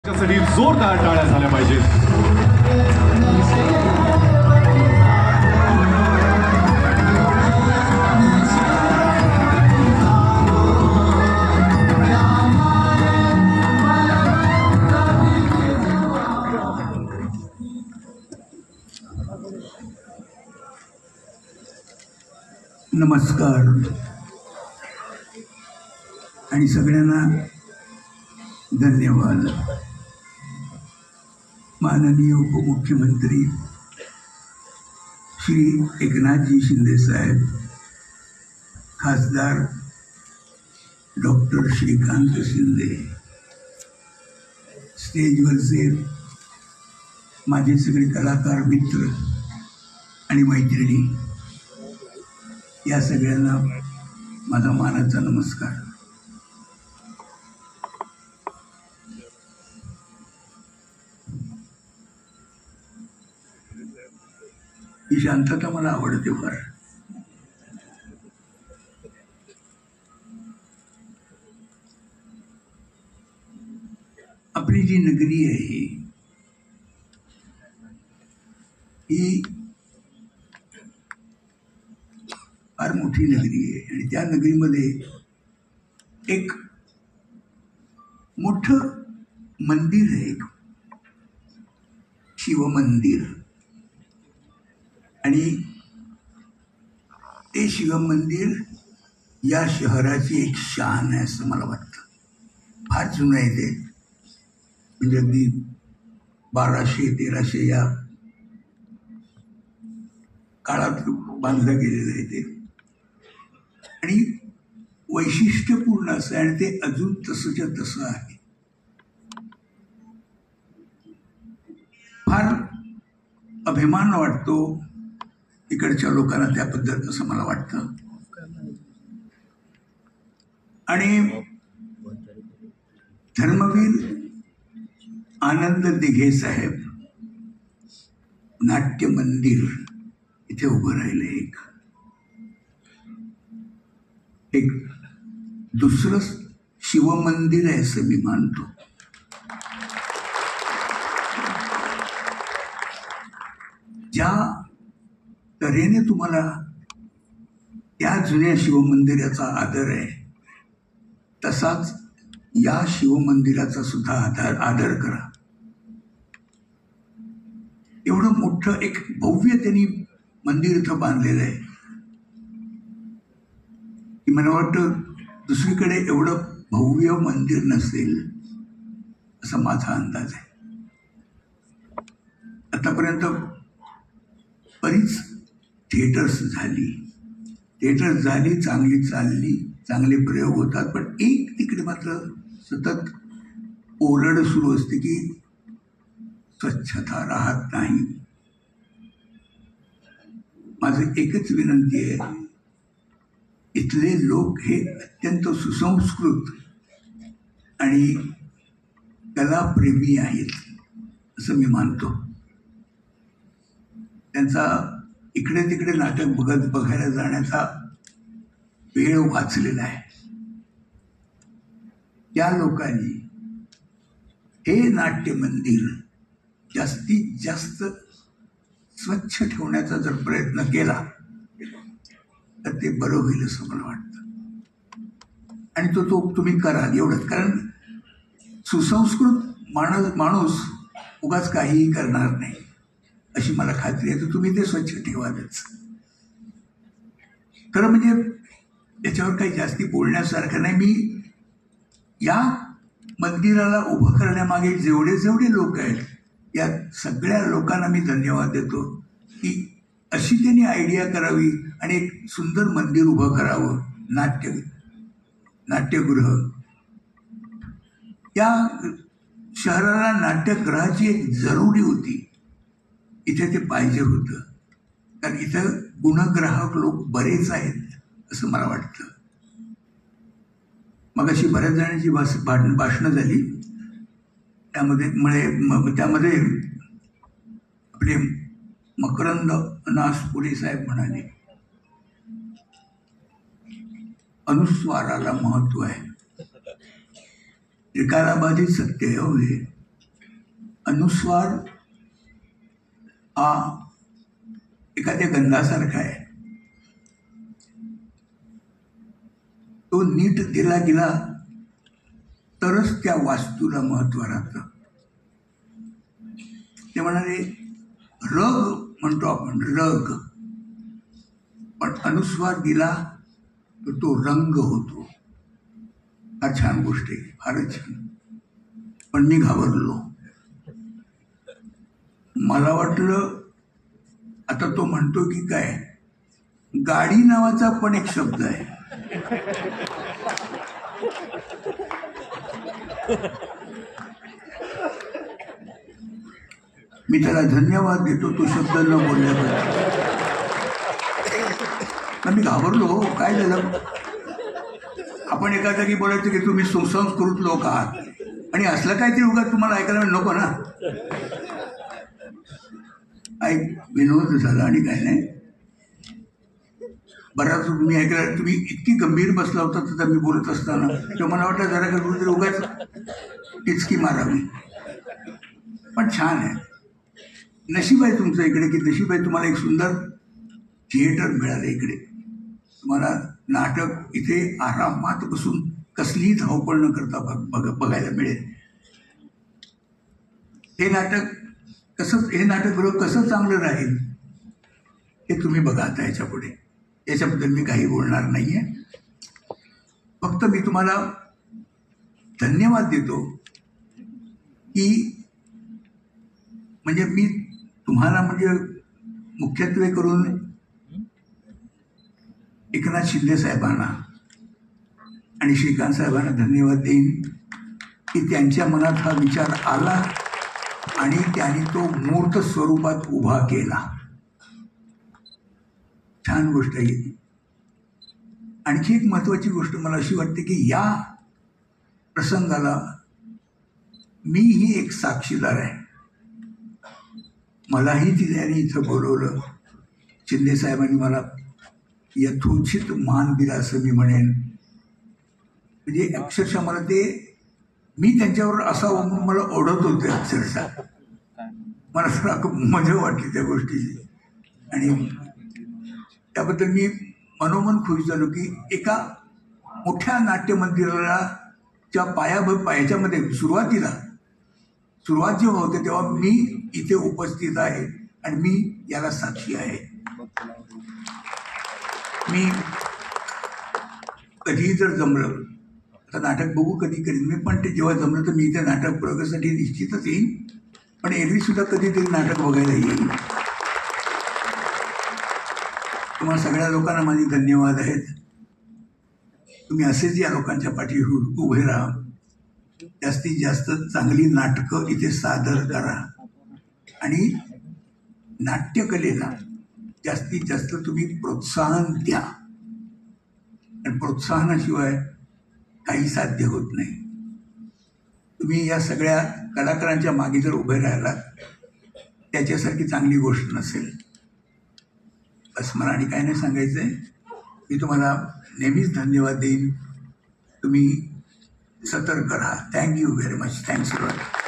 त्यासाठी जोरदार टाळ्या झाल्या पाहिजेत. नमस्कार आणि सगळ्यांना धन्यवाद. माननीय उपमुख्यमंत्री श्री एकनाथजी शिंदे साहेब, खासदार डॉक्टर श्रीकांत शिंदे, स्टेजवरचे माझे सगळे कलाकार मित्र आणि मैत्रिणी, या सगळ्यांना माझा मानाचा नमस्कार. ही शांतता मला आवडते फार. आपली जी नगरी आहे ही फार मोठी नगरी आहे आणि त्या नगरीमध्ये एक मोठं मंदिर आहे, एक शिवमंदिर. आणि ते शिवमंदिर या शहराची एक शान आहे असं मला वाटतं. फार जुनं आहे ते, म्हणजे अगदी 1200-1300 या काळात बांधलं गेलेलं आहे ते आणि वैशिष्ट्यपूर्ण असं आहे आणि ते अजून तसंच्या तसं आहे. फार अभिमान वाटतो इकडच्या लोकांना त्याबद्दल, असं मला वाटतं. आणि धर्मवीर आनंद दिघे साहेब नाट्य मंदिर इथे उभं राहिले. एक दुसरं शिवमंदिर आहे असं मी मानतो. ज्या तऱ्हेने तुम्हाला त्या जुन्या शिवमंदिराचा आदर आहे, तसाच या शिवमंदिराचा सुद्धा आदर करा. एवढं मोठं एक भव्य त्यांनी मंदिर इथं बांधलेलं आहे की मला वाटतं दुसरीकडे एवढं भव्य मंदिर नसेल असा माझा अंदाज आहे. आतापर्यंत बरीच थिएटर्स झाली, चांगली चालली, चांगले प्रयोग होतात, पण एक तिकडे मात्र सतत ओरड सुरू असते की स्वच्छता राहत नाही. माझं एकच विनंती आहे, इथले लोक हे अत्यंत सुसंस्कृत आणि कलाप्रेमी आहेत असं मी मानतो. त्यांचा इकडे तिकडे नाटक बघायला जाण्याचा वेळ वाचलेला आहे. त्या लोकांनी हे नाट्य मंदिर जास्तीत जास्त स्वच्छ ठेवण्याचा जर प्रयत्न केला तर ते बरं होईल असं मला वाटतं. आणि तो तुम्ही करा एवढंच, कारण सुसंस्कृत माणूस उगाच काहीही करणार नाही अशी मला खात्री आहे. तर तुम्ही ते स्वच्छ ठेवालच. खरं म्हणजे याच्यावर काही जास्ती बोलण्यासारखं नाही. मी या मंदिराला उभं करण्यामागे जेवढे लोक आहेत या सगळ्या लोकांना मी धन्यवाद देतो की अशी त्यांनी आयडिया करावी आणि एक सुंदर मंदिर उभं करावं. नाट्यगृह, या शहराला नाट्यगृहाची एक जरुरी होती. इथे ते पाहिजे होतं, कारण इथं गुणग्राहक लोक बरेच आहेत असं मला वाटतं. मग अशी बऱ्याच जणांची भाषणं झाली. त्यामध्ये आपले मकरंद नासपुरे साहेब म्हणाले, अनुस्वाराला महत्व आहे. त्रिकालाबाधित सत्य आहे हो हे. अनुस्वार हा एखाद्या गंधासारखा आहे. तो नीट दिला गेला तरच त्या वास्तूला महत्व राहतं. ते म्हणाले रग म्हणतो आपण, रग, पण अनुस्वार दिला तर तो रंग होतो. फार छान गोष्ट आहे, फारच छान. पण मी घाबरलो. मला वाटलं आता तो म्हणतो की काय, गाडी नावाचा पण एक शब्द आहे. मी त्याला धन्यवाद देतो तो शब्द न बोलल्याबद्दल. मी घाबरलो. हो काय झालं, आपण एका जागी बोलायचं की तुम्ही सुसंस्कृत लोक आहात आणि असलं काहीतरी उगाच तुम्हाला ऐकायला नको ना. ऐक, विनोद झाला आणि काय नाही. बराच तुम्ही ऐकलं, तुम्ही इतकी गंभीर बसला होता तर मी बोलत असताना तेव्हा मला वाटलं जरा का कुठेतरी उगाच टिचकी मारावी. पण छान आहे, नशीब आहे तुमचं इकडे, की नशीब आहे तुम्हाला एक सुंदर थिएटर मिळालं इकडे. तुम्हाला नाटक इथे आरामात बसून कसलीही धावपळ न करता बघायला मिळेल. हे नाटकगृह कसं चांगलं राहील हे तुम्ही बघा आता याच्या पुढे. याच्याबद्दल मी काही बोलणार नाही आहे. फक्त मी तुम्हाला धन्यवाद देतो की म्हणजे मी तुम्हाला म्हणजे मुख्यत्वे करून एकनाथ शिंदे साहेबांना आणि श्रीकांत साहेबांना धन्यवाद देईन की त्यांच्या मनात हा विचार आला आणि त्यांनी तो मूर्त स्वरूपात उभा केला. छान गोष्ट आहे. आणखी एक महत्त्वाची गोष्ट मला अशी वाटते की या प्रसंगाला मीही एक साक्षीदार आहे. मलाही त्यांनी इथं बोलवलं. शिंदे साहेबांनी मला यथोचित मान दिला असं मी म्हणेन. म्हणजे अक्षरशः मला ते, मी त्यांच्यावर असावं म्हणून मला ओढत होते अक्षरशः. मला सगळं मजा वाटली त्या गोष्टीची आणि त्याबद्दल मी मनोमन खुश झालो की एका मोठ्या नाट्यमंदिराला च्या पायाच्यामध्ये सुरुवात जेव्हा होते तेव्हा मी इथे उपस्थित आहे आणि मी याला साक्षी आहे. मी कधीही जर जमलं, आता नाटक बघू कधी करीन मी, पण ते जेव्हा जमलं तर मी इथे नाटक प्रयोगासाठी निश्चितच येईन. पण एरवी सुद्धा कधीतरी नाटक बघायला येईल. तुम्हाला सगळ्या लोकांना माझे धन्यवाद आहेत. तुम्ही असेच या लोकांच्या पाठीवर उभे राहा. जास्तीत जास्त चांगली नाटकं इथे सादर करा आणि नाट्यकलेला जास्तीत जास्त तुम्ही प्रोत्साहन द्या. आणि प्रोत्साहनाशिवाय काही साध्य होत नाही. तुम्ही या सगळ्या कलाकारांच्या मागे जर उभे राहिलात त्याच्यासारखी चांगली गोष्ट नसेल. बस मला आणि काय नाही सांगायचं आहे. मी तुम्हाला नेहमीच धन्यवाद देईन. तुम्ही सतर्क राहा. Thank you very much. Thanks a lot.